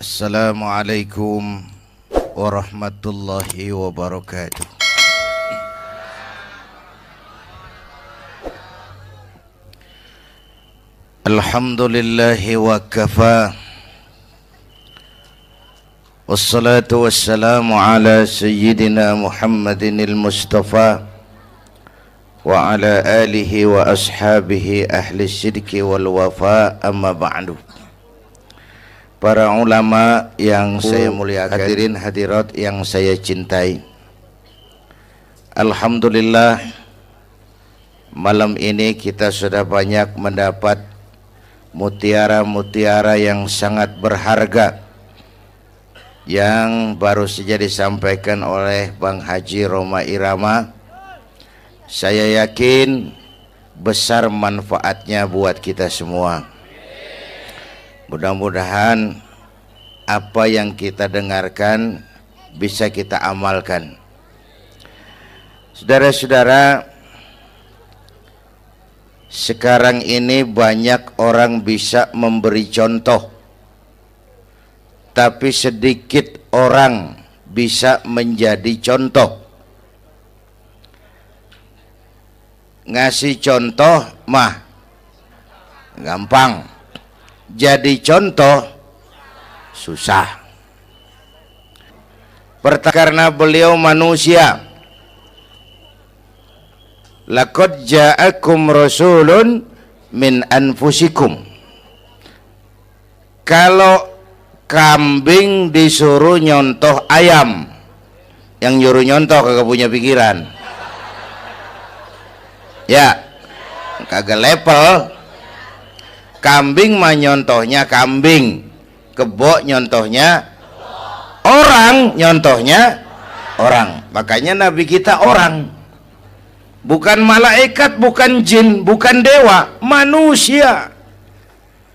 Assalamualaikum warahmatullahi wabarakatuh. Alhamdulillahi wa kafa. Wassalatu wassalamu ala sayyidina Muhammadinil Mustafa wa ala alihi wa ashabihi ahli sidqi wal wafa, amma ba'du. Para ulama yang saya muliakan, hadirin hadirat yang saya cintai, alhamdulillah malam ini kita sudah banyak mendapat mutiara-mutiara yang sangat berharga yang baru saja disampaikan oleh Bang Haji Roma Irama. Saya yakin besar manfaatnya buat kita semua. Mudah-mudahan apa yang kita dengarkan bisa kita amalkan. Saudara-saudara, sekarang ini banyak orang bisa memberi contoh, tapi sedikit orang bisa menjadi contoh. Ngasih contoh mah gampang, jadi contoh susah. Karena beliau manusia. Laqad ja'akum rasulun min anfusikum. Kalau kambing disuruh nyontoh ayam, yang nyuruh nyontoh kagak punya pikiran. Ya, kagak level. Kambing mah nyontohnya kambing, kebo nyontohnya orang, nyontohnya orang. Makanya Nabi kita orang, bukan malaikat, bukan jin, bukan dewa, manusia.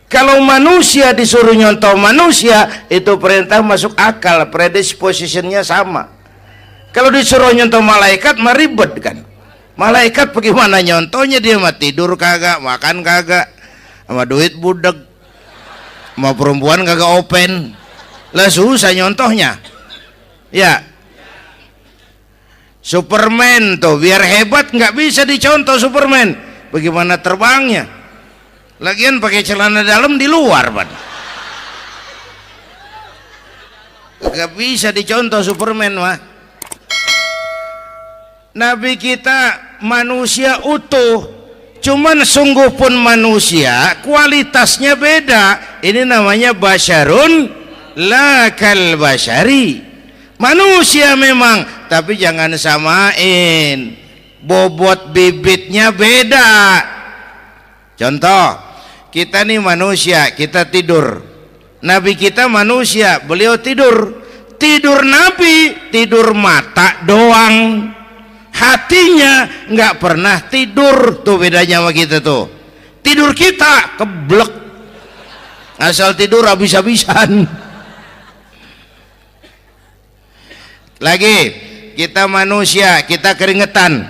Kalau manusia disuruh nyontoh manusia, itu perintah masuk akal, predispositionnya sama. Kalau disuruh nyontoh malaikat mah ribet kan. Malaikat bagaimana nyontohnya, dia mah tidur kagak, makan kagak, sama duit budek, sama perempuan kagak open, lah susah nyontohnya. Ya, Superman tuh biar hebat nggak bisa dicontoh Superman, bagaimana terbangnya? Lagian pakai celana dalam di luar, Pan. Nggak bisa dicontoh Superman mah. Nabi kita manusia utuh, cuman sungguh pun manusia, kualitasnya beda. Ini namanya basyarun la kal basyari. Manusia memang, tapi jangan samain, bobot bibitnya beda. Contoh, kita nih manusia, kita tidur. Nabi kita manusia, beliau tidur. Tidur Nabi, tidur mata doang, hatinya nggak pernah tidur. Tuh bedanya sama kita tuh. Tidur kita keblek, asal tidur habis-habisan. Lagi, kita manusia, kita keringetan.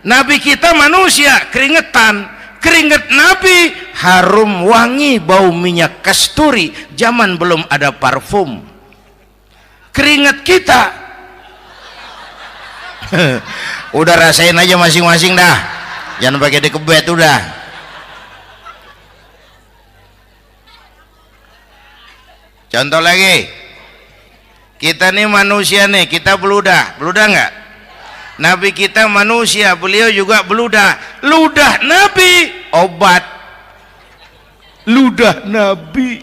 Nabi kita manusia, keringetan. Keringet Nabi harum wangi, bau minyak kasturi, zaman belum ada parfum. Keringet kita udah rasain aja masing-masing dah, jangan pakai dikebet udah. Contoh lagi, kita nih manusia nih, kita beludah nggak? Nabi kita manusia, beliau juga beludah. Ludah Nabi obat, ludah Nabi.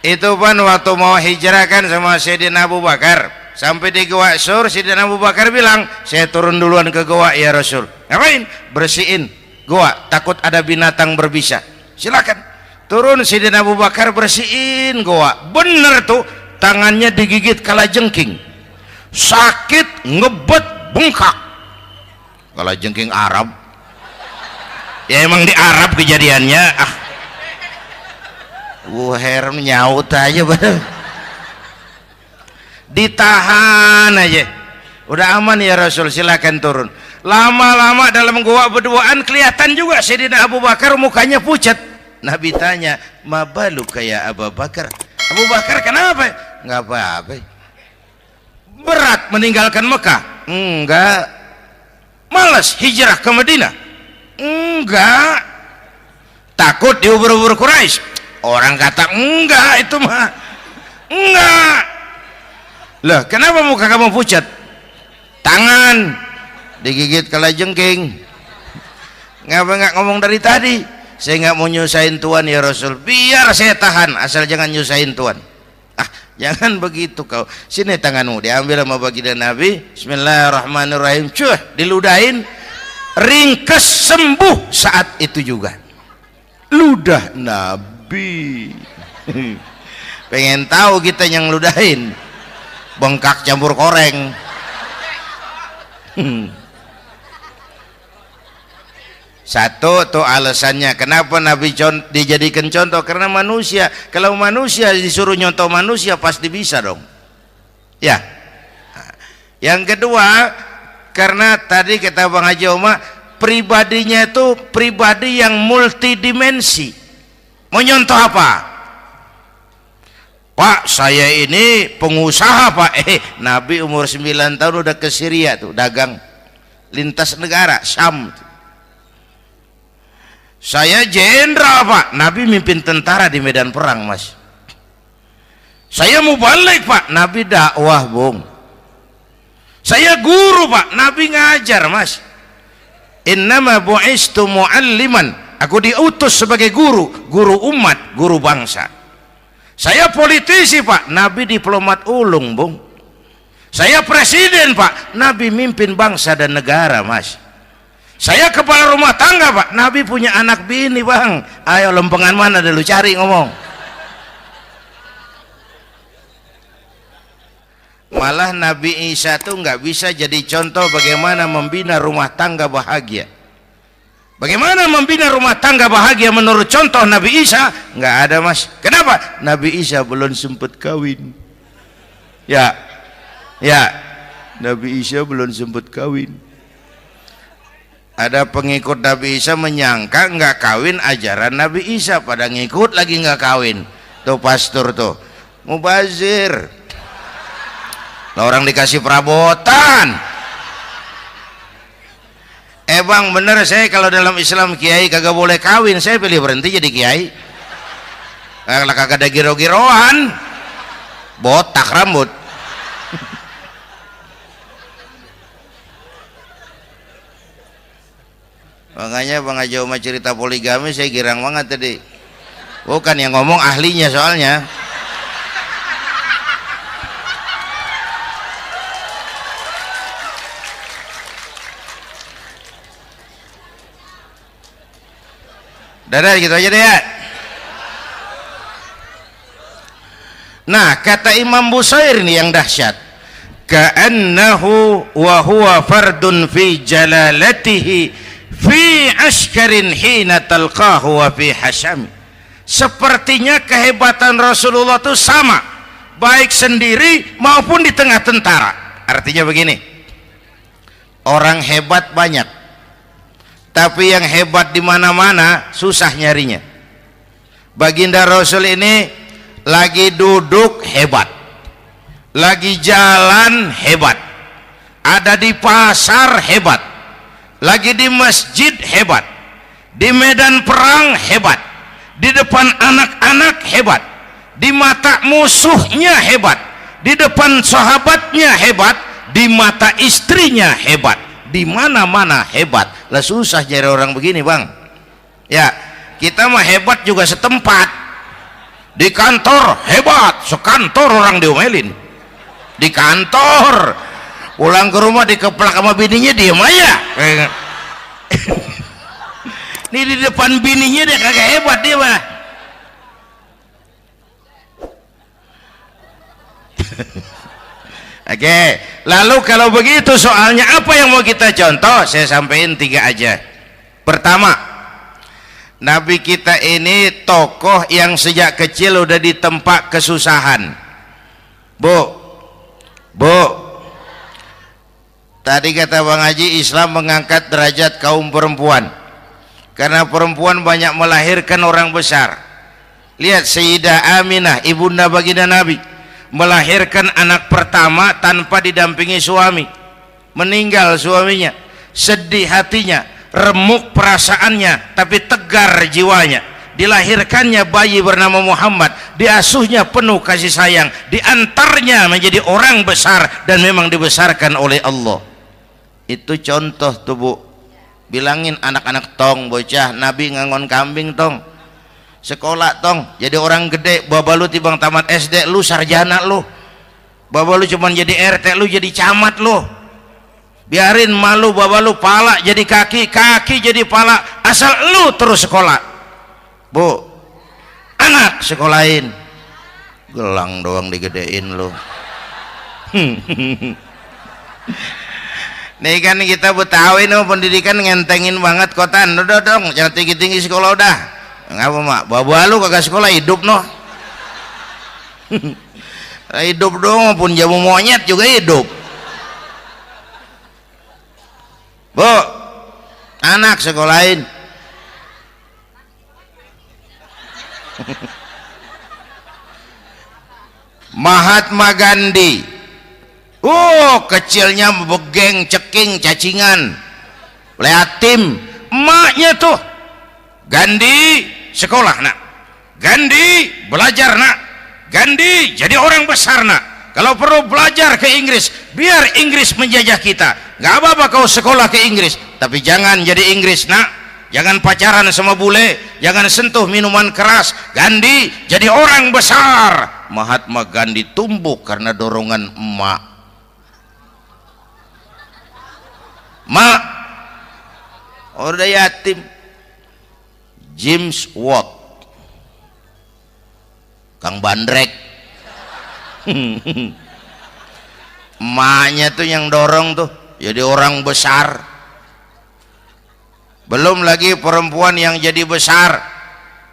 Itu Pan waktu mau hijrah kan sama Sayyidina Abu Bakar, sampai di Gua Sur, Sayyidina Abu Bakar bilang, saya turun duluan ke gua ya Rasul. Ngapain? Bersihin gua, takut ada binatang berbisa. Silakan turun. Sayyidina Abu Bakar bersihin gua, bener tuh, tangannya digigit kalajengking, sakit, ngebet, bengkak. Kalajengking Arab ya, emang di Arab kejadiannya. Heran nyaut aja bener. Ditahan aja, udah aman ya Rasul, silakan turun. Lama-lama dalam gua berduaan kelihatan juga Sayyidina Abu Bakar mukanya pucat, Nabi tanya, mabalu kayak Abu Bakar. Abu Bakar kenapa? Nggak apa-apa. Berat meninggalkan Mekah? Enggak. Malas hijrah ke Madinah? Enggak. Takut diubur-ubur Quraisy? Orang kata enggak, itu mah enggak. Lah kenapa muka kamu pucat? Tangan digigit kalajengking. Ngapa nggak ngomong dari tadi? Saya nggak mau nyusahin Tuhan ya Rasul. Biar saya tahan, asal jangan nyusahin Tuhan. Ah, jangan begitu kau. Sini tanganmu, diambil sama baginda Nabi. Bismillahirrahmanirrahim. Cuh, diludahin. Ringkes sembuh saat itu juga. Ludah Nabi. Pengen tahu kita yang ludahin. Bengkak campur koreng. Satu tuh alasannya kenapa Nabi dijadikan contoh, karena manusia, kalau manusia disuruh nyontoh manusia pasti bisa dong ya. Yang kedua, karena tadi kata Bang Haji Oma, pribadinya itu pribadi yang multidimensi. Mau nyontoh apa? Pak, saya ini pengusaha Pak. Nabi umur 9 tahun udah ke Syria tuh, dagang lintas negara, Syam. Saya jenderal Pak. Nabi mimpin tentara di medan perang Mas. Saya mau balik Pak. Nabi dakwah Bung. Saya guru Pak. Nabi ngajar Mas. Innama bu'istu mu'alliman. Aku diutus sebagai guru, guru umat, guru bangsa. Saya politisi Pak. Nabi diplomat ulung Bung. Saya presiden Pak. Nabi mimpin bangsa dan negara Mas. Saya kepala rumah tangga Pak. Nabi punya anak bini Bang. Ayo lempengan mana dulu cari ngomong. Malah Nabi Isa tuh nggak bisa jadi contoh bagaimana membina rumah tangga bahagia. Bagaimana membina rumah tangga bahagia menurut contoh Nabi Isa? Nggak ada Mas. Kenapa? Nabi Isa belum sempat kawin. Ya, Nabi Isa belum sempat kawin. Ada pengikut Nabi Isa menyangka nggak kawin ajaran Nabi Isa, pada ngikut lagi nggak kawin. Tuh pastor tuh mubazir. Lah orang dikasih perabotan. Bang bener, saya kalau dalam Islam kiai kagak boleh kawin, saya pilih berhenti jadi kiai. Kalau kagak ada giro-giroan, botak rambut. Makanya Bang Haji Oma cerita poligami saya girang banget tadi. Bukan yang ngomong ahlinya soalnya. Dadah gitu aja deh ya. Nah kata Imam Busair ini yang dahsyat. Ka'annahu wa huwa fardun fi jalalatihi fi askarin hina talqahu wa fi hasham. Sepertinya kehebatan Rasulullah itu sama baik sendiri maupun di tengah tentara. Artinya begini, orang hebat banyak, tapi yang hebat di mana-mana susah nyarinya. Baginda Rasul ini lagi duduk hebat, lagi jalan hebat, ada di pasar hebat, lagi di masjid hebat, di medan perang hebat, di depan anak-anak hebat, di mata musuhnya hebat, di depan sahabatnya hebat, di mata istrinya hebat, di mana-mana hebat. Lah susah nyari orang begini Bang ya. Kita mah hebat juga setempat, di kantor hebat, sekantor orang diomelin di kantor, pulang ke rumah dikeplak sama bininya diem aja. Ini di depan bininya dia kagak hebat dia mah. Oke, lalu kalau begitu soalnya apa yang mau kita contoh? Saya sampaikan 3 aja. Pertama, Nabi kita ini tokoh yang sejak kecil udah ditempa kesusahan. Bu, tadi kata Bang Haji, Islam mengangkat derajat kaum perempuan. karena perempuan banyak melahirkan orang besar. Lihat Sayyidah Aminah, ibunda baginda Nabi, melahirkan anak pertama tanpa didampingi suami. Meninggal suaminya, sedih hatinya, remuk perasaannya, tapi tegar jiwanya. Dilahirkannya bayi bernama Muhammad, diasuhnya penuh kasih sayang, diantarnya menjadi orang besar dan memang dibesarkan oleh Allah. Itu contoh tuh Bu. Bilangin anak-anak tong, bocah Nabi ngangon kambing tong, sekolah tong, jadi orang gede. Baba lu tibang tamat SD, lu sarjana lu. Baba lu cuman jadi RT, lu jadi camat lu. Biarin malu baba lu, pala jadi kaki, kaki jadi pala, asal lu terus sekolah. Bu, anak sekolahin, gelang doang digedein lu. Nih kan kita Betawi nih pendidikan ngentengin banget kotaan. Udah dong, jangan tinggi-tinggi sekolah udah. Ngapa mak? Baba lu kagak sekolah hidup noh. Hidup dong, pun jamu monyet juga hidup. Bu, anak sekolahin. Mahatma Gandhi, kecilnya begeng, ceking, cacingan, yatim. Emaknya tuh, Gandhi sekolah nak, Gandhi belajar nak, Gandhi jadi orang besar nak. Kalau perlu belajar ke Inggris, biar Inggris menjajah kita. Gak apa-apa kau sekolah ke Inggris, tapi jangan jadi Inggris nak. Jangan pacaran sama bule, jangan sentuh minuman keras. Gandhi jadi orang besar. Mahatma Gandhi tumbuh karena dorongan emak. Mak, udah yatim. James Watt, Kang Bandrek. Emaknya tuh yang dorong tuh jadi orang besar. Belum lagi perempuan yang jadi besar.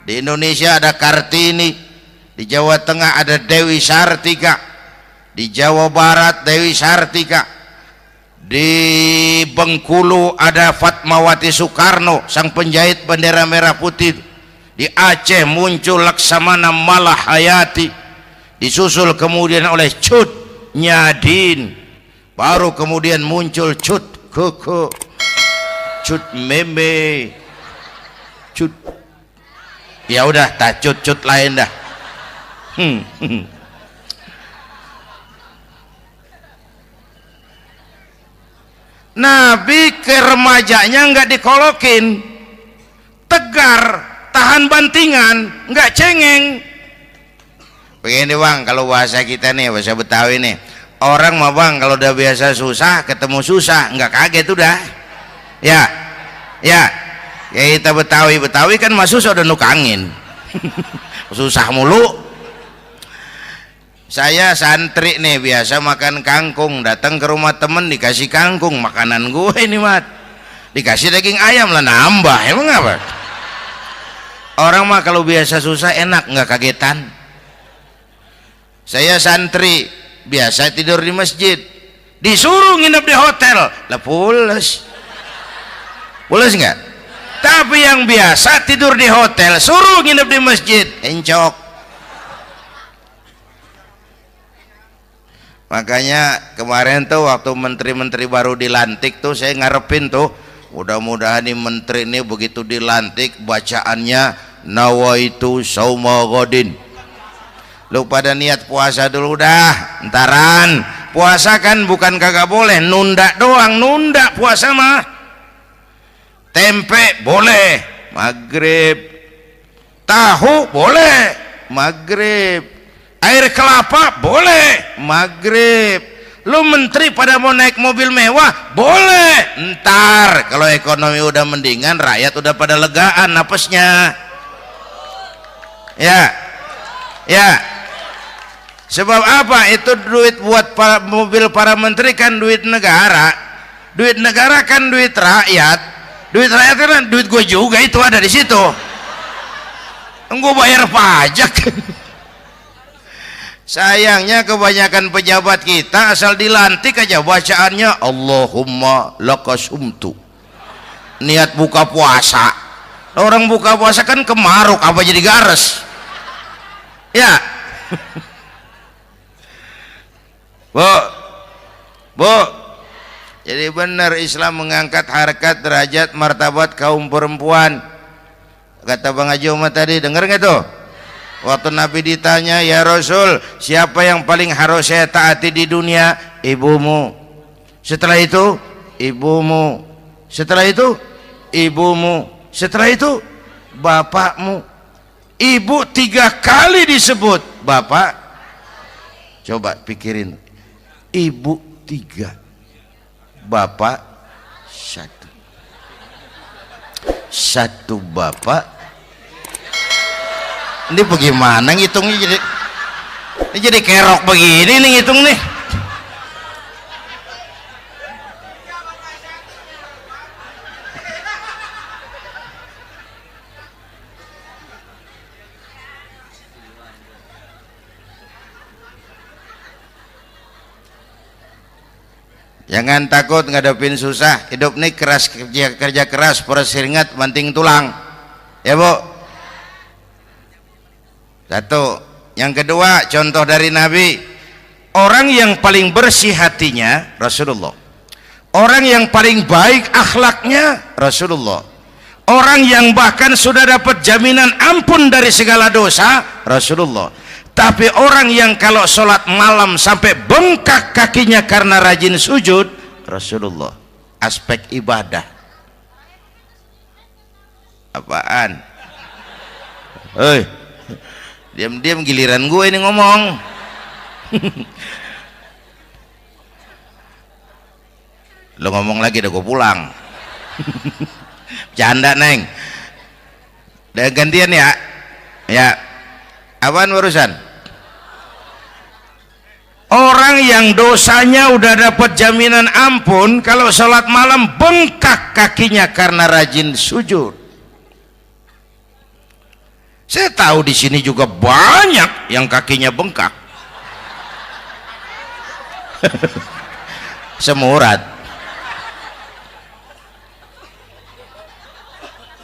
Di Indonesia ada Kartini, di Jawa Tengah ada Dewi Sartika, di Jawa Barat Dewi Sartika, di Bengkulu ada Fatmawati Soekarno, sang penjahit bendera merah putih. Di Aceh muncul Laksamana Malahayati, disusul kemudian oleh Cut Nyadin, baru kemudian muncul Cut Koko, Cut Meme, Cut, ya udah tak cut lain dah. Nabi ke remajanya nggak dikolokin, tegar, tahan bantingan, nggak cengeng. Begini bang, kalau bahasa kita nih, bahasa Betawi nih, orang mah bang kalau udah biasa susah ketemu susah nggak kaget udah. Ya kita Betawi kan masuk udah nukangin. Susah mulu. Saya santri nih biasa makan kangkung, datang ke rumah temen dikasih kangkung, makanan gue ini mat, dikasih daging ayam lah nambah, emang apa? Orang mah kalau biasa susah enak nggak kagetan. Saya santri biasa tidur di masjid, disuruh nginep di hotel lah pules nggak? Tapi yang biasa tidur di hotel suruh nginep di masjid encok. Makanya kemarin tuh waktu menteri-menteri baru dilantik tuh saya ngarepin tuh, mudah-mudahan nih menteri ini begitu dilantik bacaannya nawaitu sauma godin. Lu pada niat puasa dulu dah, entaran. Puasa kan bukan kagak boleh, nunda doang, nunda puasa mah. Tempe boleh maghrib, tahu boleh maghrib, air kelapa boleh maghrib. Lu menteri pada mau naik mobil mewah boleh, ntar kalau ekonomi udah mendingan, rakyat udah pada legaan napasnya. Ya sebab apa? Itu duit buat mobil para menteri kan duit negara kan duit rakyat. Duit rakyat kan duit gue juga, itu ada di situ. Gue bayar pajak. Sayangnya kebanyakan pejabat kita asal dilantik aja bacaannya Allahumma lakasumtu, niat buka puasa. Orang buka puasa kan kemaruk, apa jadi gares? Ya. Bu, bu, jadi benar Islam mengangkat harkat, derajat, martabat kaum perempuan. Kata Bang Haji Umar tadi, dengar nggak tuh? Waktu Nabi ditanya, ya Rasul, siapa yang paling harus saya taati di dunia? Ibumu. Setelah itu, ibumu. Setelah itu, ibumu. Setelah itu, bapakmu. Ibu 3 kali disebut, bapak. Coba pikirin, ibu 3, bapak 1. 1 bapak. Ini bagaimana ngitungnya, jadi kerok begini nih ngitung nih. Jangan takut ngadepin susah. Hidup nih keras, kerja keras, perseringat banting tulang. Ya Bu. Satu. Yang kedua, contoh dari Nabi. Orang yang paling bersih hatinya Rasulullah. Orang yang paling baik akhlaknya Rasulullah. Orang yang bahkan sudah dapat jaminan ampun dari segala dosa Rasulullah. Tapi orang yang kalau sholat malam sampai bengkak kakinya karena rajin sujud Rasulullah. Aspek ibadah apaan? Hei, diam-diam giliran gue ini ngomong. Lo ngomong lagi, udah gue pulang. Canda neng. Udah gantian ya. Ya. Apaan urusan? Orang yang dosanya udah dapat jaminan ampun, kalau sholat malam bengkak kakinya karena rajin sujud. Saya tahu di sini juga banyak yang kakinya bengkak. Semurat.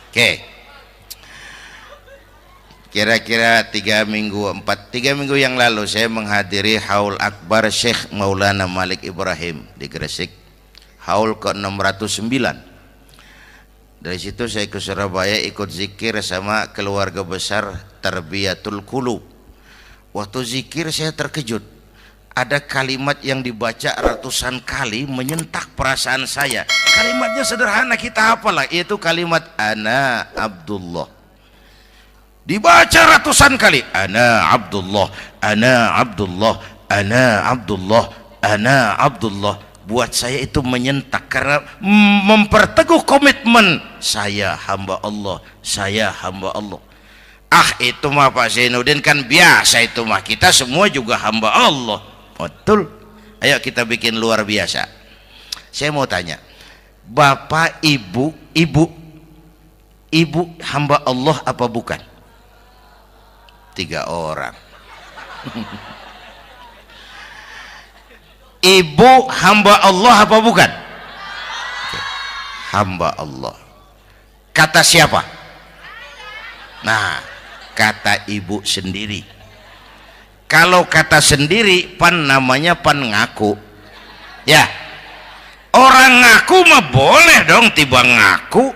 Oke. Kira-kira 3 minggu yang lalu saya menghadiri haul akbar Syekh Maulana Malik Ibrahim di Gresik, haul ke-609. Dari situ saya ke Surabaya ikut zikir sama keluarga besar Tarbiyatul Qulub. Waktu zikir saya terkejut, ada kalimat yang dibaca ratusan kali menyentak perasaan saya. Kalimatnya sederhana, kita hafalah, yaitu kalimat ana Abdullah. Dibaca ratusan kali, ana Abdullah, ana Abdullah, ana Abdullah, ana Abdullah. Buat saya itu menyentak karena memperteguh komitmen saya hamba Allah, saya hamba Allah. Ah, itu mah Pak Zainuddin kan biasa, itu mah kita semua juga hamba Allah. Betul. Ayo kita bikin luar biasa. Saya mau tanya, Bapak, Ibu hamba Allah apa bukan? 3 orang. Ibu hamba Allah apa bukan? Oke. Hamba Allah. Kata siapa? Nah, kata ibu sendiri. Kalau kata sendiri pan namanya pan ngaku. Ya. Orang ngaku mah boleh dong, tiba ngaku.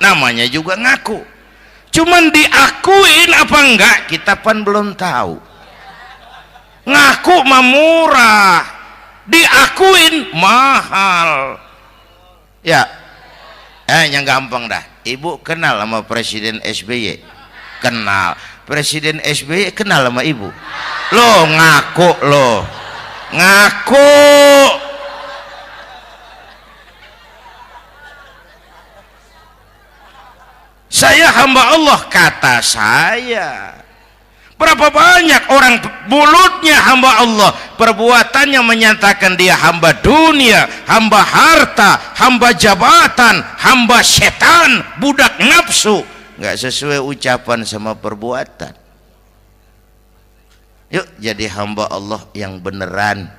Namanya juga ngaku. Cuman diakuin apa enggak kita pan belum tahu. Ngaku mah murah, diakuin mahal. Ya, yang gampang dah. Ibu kenal sama Presiden SBY? Kenal. Presiden SBY kenal sama ibu? Lo ngaku lo, ngaku. Saya hamba Allah, kata saya. Berapa banyak orang mulutnya hamba Allah, perbuatannya menyatakan dia hamba dunia, hamba harta, hamba jabatan, hamba setan, budak nafsu. Nggak sesuai ucapan sama perbuatan. Yuk jadi hamba Allah yang beneran.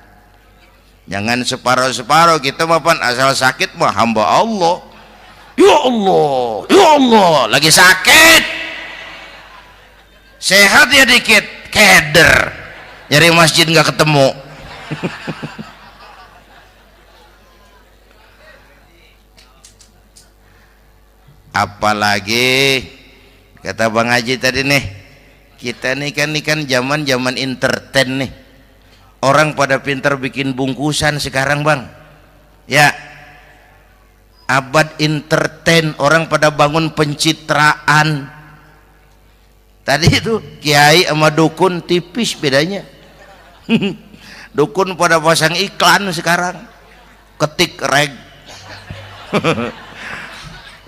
Jangan separuh-separuh, kita mapan asal sakit mah hamba Allah. ya Allah, lagi sakit, sehat ya dikit, keder, nyari masjid nggak ketemu. Apalagi kata Bang Haji tadi nih, kita nih kan zaman entertain nih, orang pada pintar bikin bungkusan sekarang Bang ya, abad entertain, orang pada bangun pencitraan. Tadi itu kiai sama dukun tipis bedanya. Dukun pada pasang iklan sekarang, ketik reg.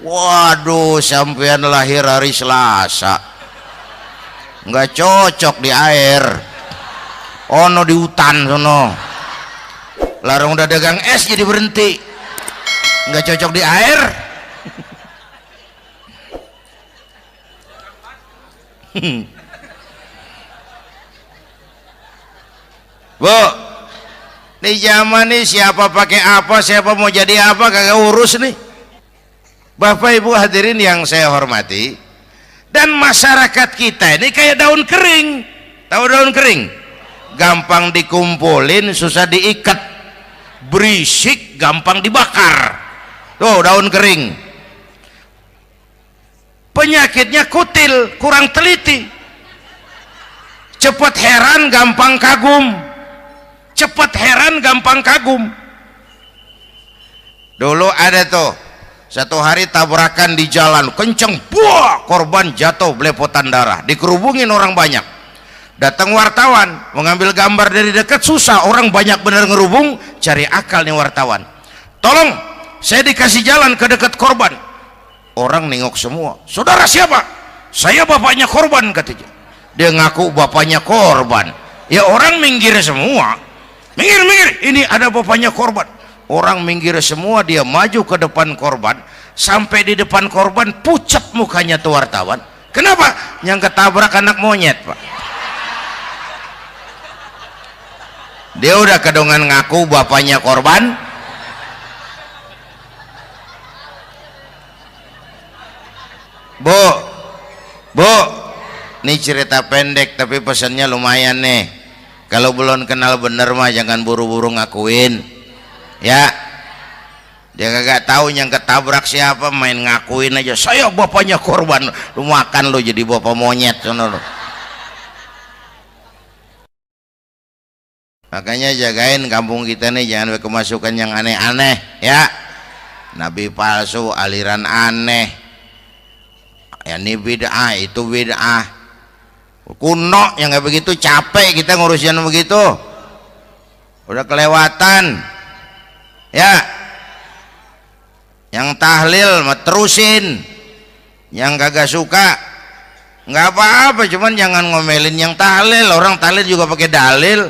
Waduh, sampean lahir hari Selasa, nggak cocok di air, ono di hutan sono, larang udah dagang es jadi berhenti, nggak cocok di air. Bu, di zaman ini siapa pakai apa, siapa mau jadi apa kagak urus nih. Bapak Ibu hadirin yang saya hormati, dan masyarakat kita ini kayak daun kering. Tahu daun kering? Gampang dikumpulin, susah diikat, berisik, gampang dibakar. Tuh daun kering. Penyakitnya kutil, kurang teliti, cepat heran, gampang kagum, cepat heran, gampang kagum. Dulu ada tuh satu hari tabrakan di jalan kenceng, buah, korban jatuh belepotan darah, dikerubungin orang banyak. Datang wartawan mengambil gambar dari dekat, susah, orang banyak bener ngerubung. Cari akal nih wartawan, tolong saya dikasih jalan ke dekat korban. Orang nengok semua, saudara siapa? Saya bapaknya korban, katanya. Dia ngaku bapaknya korban. Ya orang minggir semua, minggir, ini ada bapaknya korban. Orang minggir semua, dia maju ke depan korban. Sampai di depan korban, pucat mukanya tuh wartawan. Kenapa? Yang ketabrak anak monyet, Pak. Dia udah kedongan ngaku bapaknya korban. Bu, ini cerita pendek tapi pesannya lumayan nih. Kalau belum kenal bener mah jangan buru-buru ngakuin ya. Dia kagak tahu yang ketabrak siapa, main ngakuin aja, saya bapaknya korban. Lu makan lu jadi bapak monyet sono lu. Makanya jagain kampung kita nih, jangan kemasukan yang aneh-aneh ya. Nabi palsu, aliran aneh ya, ini bid'ah, itu bid'ah kuno yang kayak begitu. Capek kita ngurusin begitu, udah kelewatan ya. Yang tahlil mah terusin, yang kagak suka nggak apa-apa, cuman jangan ngomelin yang tahlil. Orang tahlil juga pakai dalil.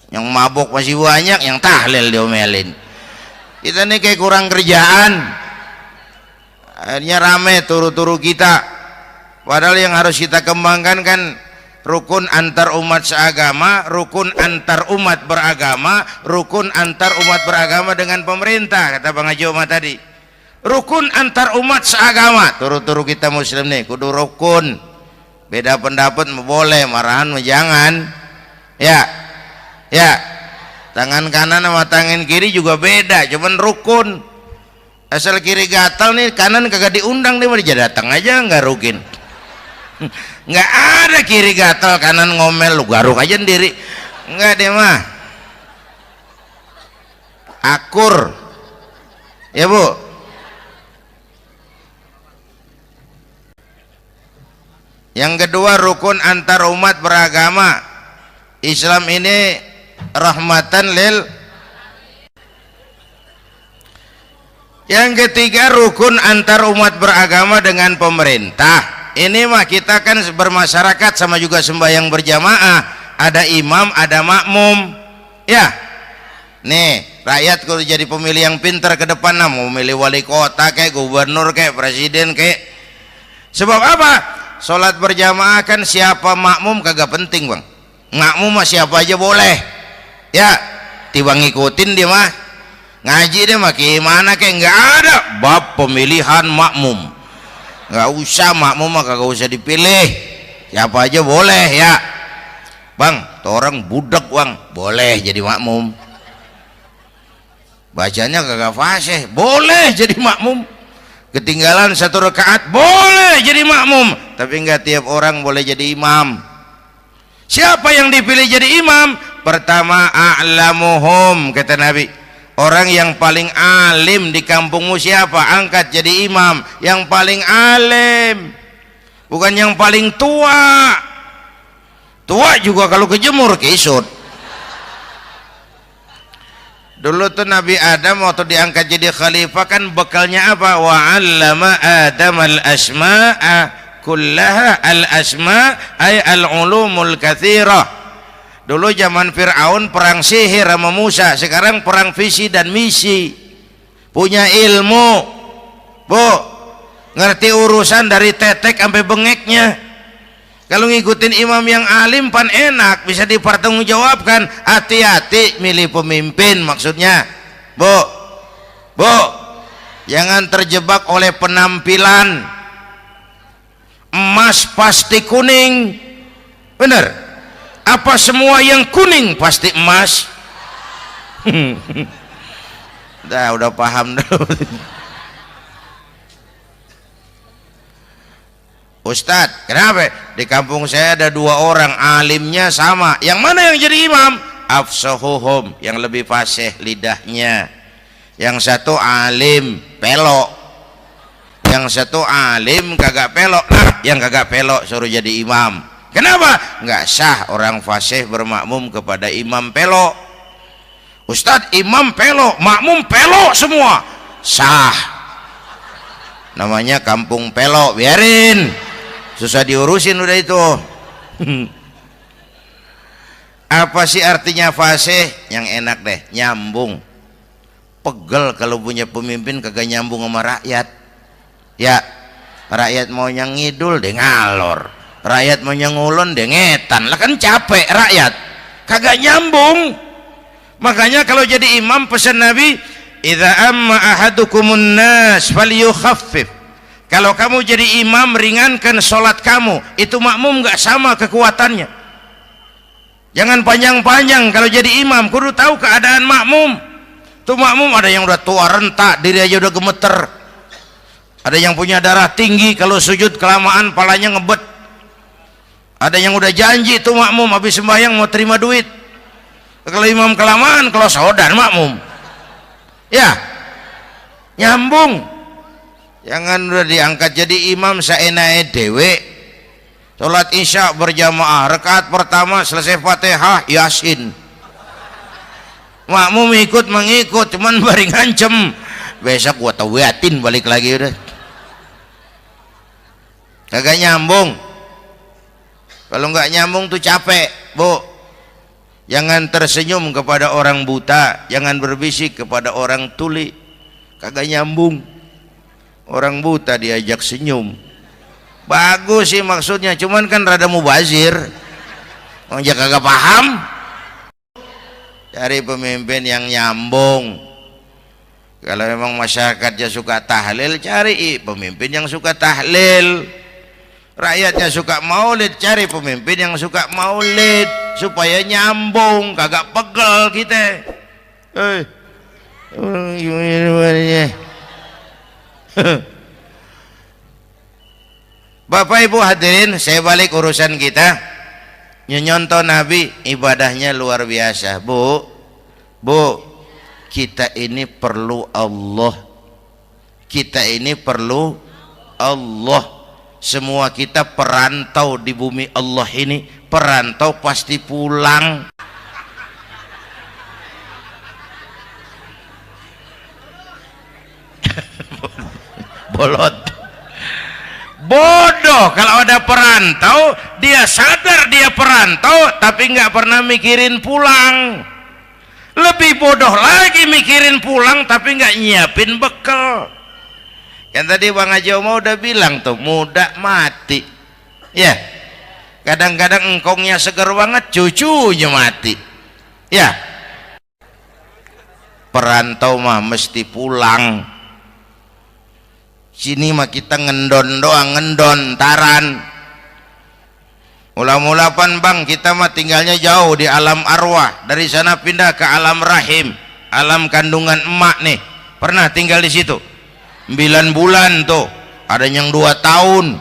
Yang mabok masih banyak, yang tahlil diomelin. Kita nih kayak kurang kerjaan, akhirnya rame turu-turu kita. Padahal yang harus kita kembangkan kan rukun antar umat seagama, rukun antar umat beragama, rukun antar umat beragama dengan pemerintah. Kata Bang Haji Omar tadi, rukun antar umat seagama, turu-turu kita muslim nih kudu rukun. Beda pendapat boleh, marahan jangan ya. Tangan kanan sama tangan kiri juga beda, cuman rukun. Asal kiri gatal nih, kanan kagak diundang, dia datang aja nggak rukin. Nggak ada kiri gatal kanan ngomel, lu garuk aja sendiri, nggak deh mah. Akur ya Bu. Yang kedua, rukun antar umat beragama. Islam ini rahmatan lil. Yang ketiga, rukun antar umat beragama dengan pemerintah. Ini mah kita kan bermasyarakat sama juga sembahyang berjamaah, ada imam ada makmum ya. Nih rakyat kalau jadi pemilih yang pintar ke depan, nah mau milih wali kota kayak gubernur kayak presiden kayak. Sebab apa? Sholat berjamaah kan siapa makmum kagak penting Bang. Makmum mah siapa aja boleh ya, tiba ngikutin dia mah. ngaji deh mah gimana kayak nggak ada bab pemilihan makmum, nggak usah makmum mah kagak usah dipilih, siapa aja boleh ya bang, tuh orang budak bang boleh jadi makmum, bacanya kagak fasih boleh jadi makmum, ketinggalan satu rakaat boleh jadi makmum, tapi nggak tiap orang boleh jadi imam. Siapa yang dipilih jadi imam? Pertama a'lamuhum, kata Nabi, orang yang paling alim di kampungmu siapa? Angkat jadi imam. Yang paling alim, bukan yang paling tua. Tua juga kalau kejemur kisut. Dulu tuh Nabi Adam waktu diangkat jadi khalifah kan bekalnya apa? Wa 'allama Adam al-asma'a kullaha, al-asma ay al-ulumul katsirah. Dulu zaman Fir'aun perang sihir sama Musa, sekarang perang visi dan misi. Punya ilmu, bu, ngerti urusan dari tetek sampai bengeknya. Kalau ngikutin imam yang alim pan enak, bisa dipertanggungjawabkan. Hati-hati milih pemimpin, maksudnya bu, jangan terjebak oleh penampilan. Emas pasti kuning, bener? Apa semua yang kuning pasti emas? Udah paham dulu. Ustadz, kenapa? Di kampung saya ada 2 orang alimnya sama. Yang mana yang jadi imam? Afsahuhum, yang lebih fasih lidahnya. Yang satu alim pelok, yang satu alim kagak pelok. Nah, yang kagak pelok suruh jadi imam. Kenapa? Nggak sah orang fasih bermakmum kepada imam pelok. Ustadz, imam pelok, makmum pelok semua. Sah. Namanya kampung pelok, biarin. Susah diurusin udah itu. Apa sih artinya fasih? Yang enak deh, nyambung. Pegel kalau punya pemimpin kagak nyambung sama rakyat. Ya, rakyat mau yang ngidul deh ngalor, rakyat mau yang ngulon deh ngetan, lah kan capek rakyat, kagak nyambung. Makanya kalau jadi imam pesan Nabi, idza amma ahadukumun nas falyukhaffif. Kalau kamu jadi imam, ringankan sholat kamu. Itu makmum nggak sama kekuatannya. Jangan panjang-panjang kalau jadi imam, kudu tahu keadaan makmum. Tuh makmum ada yang udah tua rentak, diri aja udah gemeter. Ada yang punya darah tinggi, kalau sujud kelamaan palanya ngebet. Ada yang udah janji itu makmum habis sembahyang mau terima duit. Kalau imam kelamaan, kalau saudara makmum. Ya, nyambung. Jangan udah diangkat jadi imam seenaknya dewe. Sholat isya berjamaah, rakaat pertama selesai Fatihah Yasin. Makmum ikut mengikut, cuman bari ngancem. Besok gua tawiatin balik lagi udah. Kagak nyambung. Kalau nggak nyambung tuh capek, bu. Jangan tersenyum kepada orang buta, jangan berbisik kepada orang tuli, kagak nyambung. Orang buta diajak senyum, bagus sih maksudnya, cuman kan rada mubazir. Orang kagak paham. Cari pemimpin yang nyambung. Kalau memang masyarakatnya suka tahlil, cari pemimpin yang suka tahlil. Rakyatnya suka maulid, cari pemimpin yang suka maulid supaya nyambung, kagak pegel kita. Bapak Ibu hadirin, saya balik urusan kita. Nyontoh Nabi ibadahnya luar biasa. Bu, kita ini perlu Allah. Kita ini perlu Allah. Semua kita perantau di bumi Allah ini. Perantau pasti pulang. Bolot. Bodoh kalau ada perantau, dia sadar dia perantau tapi nggak pernah mikirin pulang. Lebih bodoh lagi mikirin pulang tapi nggak nyiapin bekal. Yang tadi Bang Haji Omar udah bilang tuh, muda mati. Ya, kadang-kadang engkongnya seger banget, cucunya mati. Ya, perantau mah mesti pulang. Sini mah kita ngendon doang, ngendon taran. Mula-mula pan bang, kita mah tinggalnya jauh di alam arwah, dari sana pindah ke alam rahim, alam kandungan emak nih. Pernah tinggal di situ 9 bulan tuh, ada yang 2 tahun,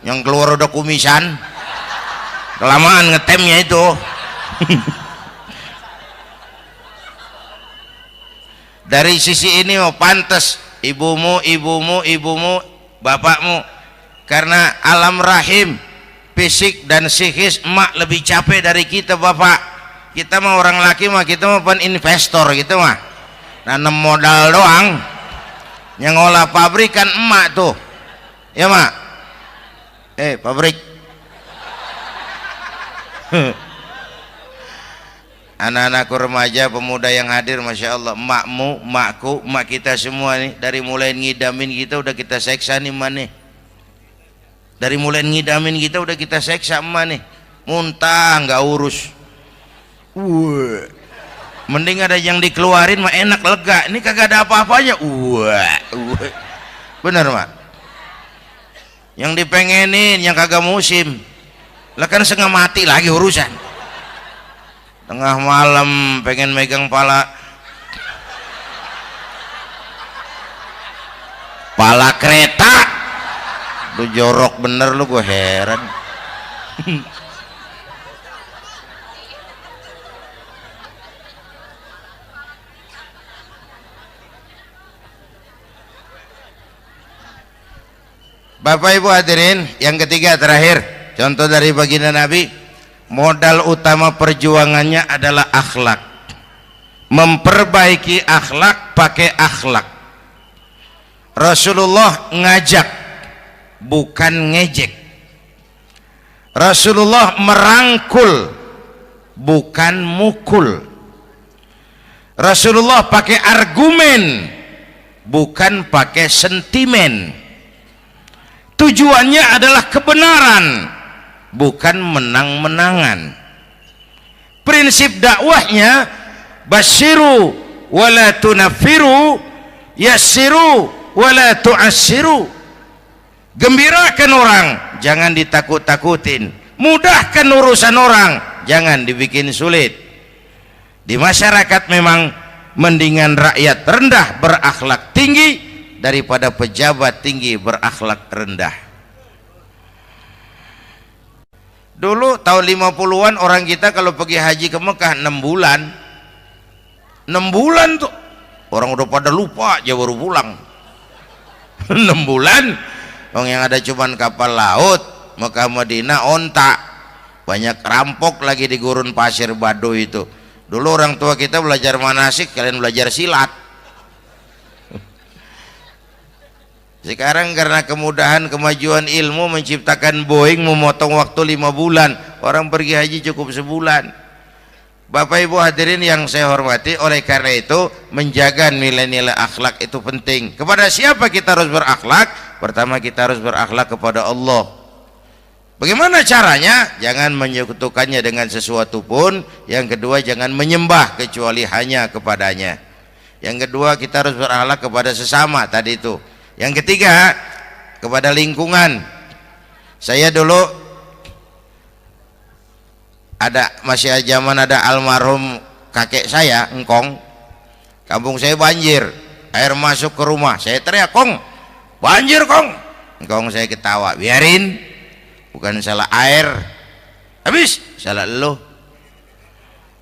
yang keluar udah kumisan, kelamaan ngetemnya itu. Dari sisi ini mau pantas ibumu, bapakmu, karena alam rahim fisik dan psikis emak lebih capek dari kita bapak. Kita mah orang laki mah, kita mah pan investor gitu mah, nanam modal doang. Yang ngolah pabrik kan emak tuh, ya mak. Pabrik. Anak-anakku remaja, pemuda yang hadir, masya Allah, emakmu, emakku, emak kita semua nih, dari mulai ngidamin kita udah kita seksa nih mana. Dari mulai ngidamin kita udah kita seksa emak nih, muntah nggak urus. Mending ada yang dikeluarin mah enak, lega. Ini kagak ada apa-apanya. Bener mak. Yang dipengenin yang kagak musim, lah kan setengah mati lagi urusan. Tengah malam pengen megang pala kereta, lu jorok bener lu, gue heran. Bapak Ibu hadirin, yang ketiga terakhir, contoh dari baginda Nabi, modal utama perjuangannya adalah akhlak. Memperbaiki akhlak, pakai akhlak. Rasulullah ngajak, bukan ngejek. Rasulullah merangkul, bukan mukul. Rasulullah pakai argumen, bukan pakai sentimen. Tujuannya adalah kebenaran, bukan menang-menangan. Prinsip dakwahnya basyiru wala tunaffiru, yassiru wala tu'assiru. Gembirakan orang, jangan ditakut-takutin. Mudahkan urusan orang, jangan dibikin sulit. Di masyarakat memang mendingan rakyat rendah berakhlak tinggi daripada pejabat tinggi berakhlak rendah. Dulu tahun 50-an orang kita kalau pergi haji ke Mekah 6 bulan. 6 bulan tuh orang udah pada lupa aja baru pulang. 6 bulan orang yang ada cuman kapal laut, Mekah Madinah onta, banyak rampok lagi di gurun pasir Baduy itu. Dulu orang tua kita belajar manasik, kalian belajar silat. Sekarang karena kemudahan kemajuan ilmu menciptakan Boeing memotong waktu 5 bulan, orang pergi haji cukup sebulan. Bapak Ibu hadirin yang saya hormati, oleh karena itu menjaga nilai-nilai akhlak itu penting. Kepada siapa kita harus berakhlak? Pertama, kita harus berakhlak kepada Allah. Bagaimana caranya? Jangan menyekutukannya dengan sesuatu pun. Yang kedua, jangan menyembah kecuali hanya kepadanya. Yang kedua, kita harus berakhlak kepada sesama tadi itu. Yang ketiga, kepada lingkungan. Saya dulu masih zaman ada almarhum kakek saya, engkong. Kampung saya banjir, air masuk ke rumah. Saya teriak, "Kong, banjir kong." Engkong saya ketawa, "Biarin, bukan salah air." Habis, salah lo.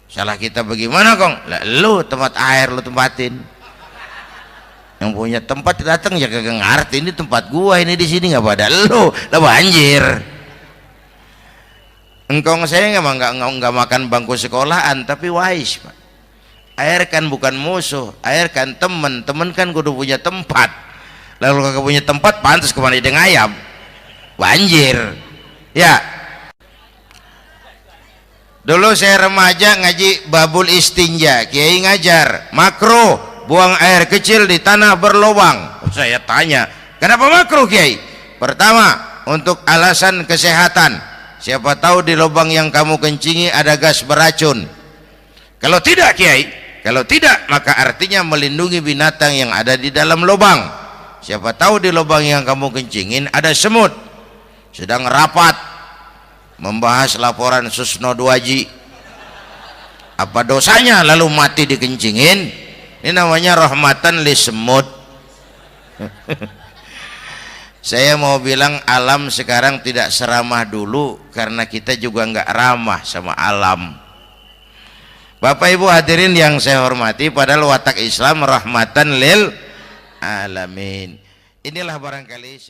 Salah kita bagaimana kong? Lah lo tempat air lo tempatin. Yang punya tempat datang ya kagak ngerti, ini tempat gua, ini di sini nggak pada lo, lah banjir. Engkong saya nggak makan bangku sekolahan, tapi wise pak. Air kan bukan musuh, air kan temen kan kudu punya tempat. Lalu kagak punya tempat, pantas kemana ide ngayap, banjir. Ya. Dulu saya remaja ngaji babul istinja, kiai ngajar makruh buang air kecil di tanah berlubang. Saya tanya, kenapa makruh kiai? Pertama, untuk alasan kesehatan. Siapa tahu di lubang yang kamu kencingi ada gas beracun. Kalau tidak kiai, Kalau tidak, maka artinya melindungi binatang yang ada di dalam lubang. Siapa tahu di lubang yang kamu kencingin ada semut sedang rapat membahas laporan Susno 2Ji. Apa dosanya lalu mati dikencingin? Ini namanya rahmatan li semut. Saya mau bilang alam sekarang tidak seramah dulu karena kita juga nggak ramah sama alam. Bapak Ibu hadirin yang saya hormati, padahal watak Islam rahmatan lil alamin. Inilah barangkali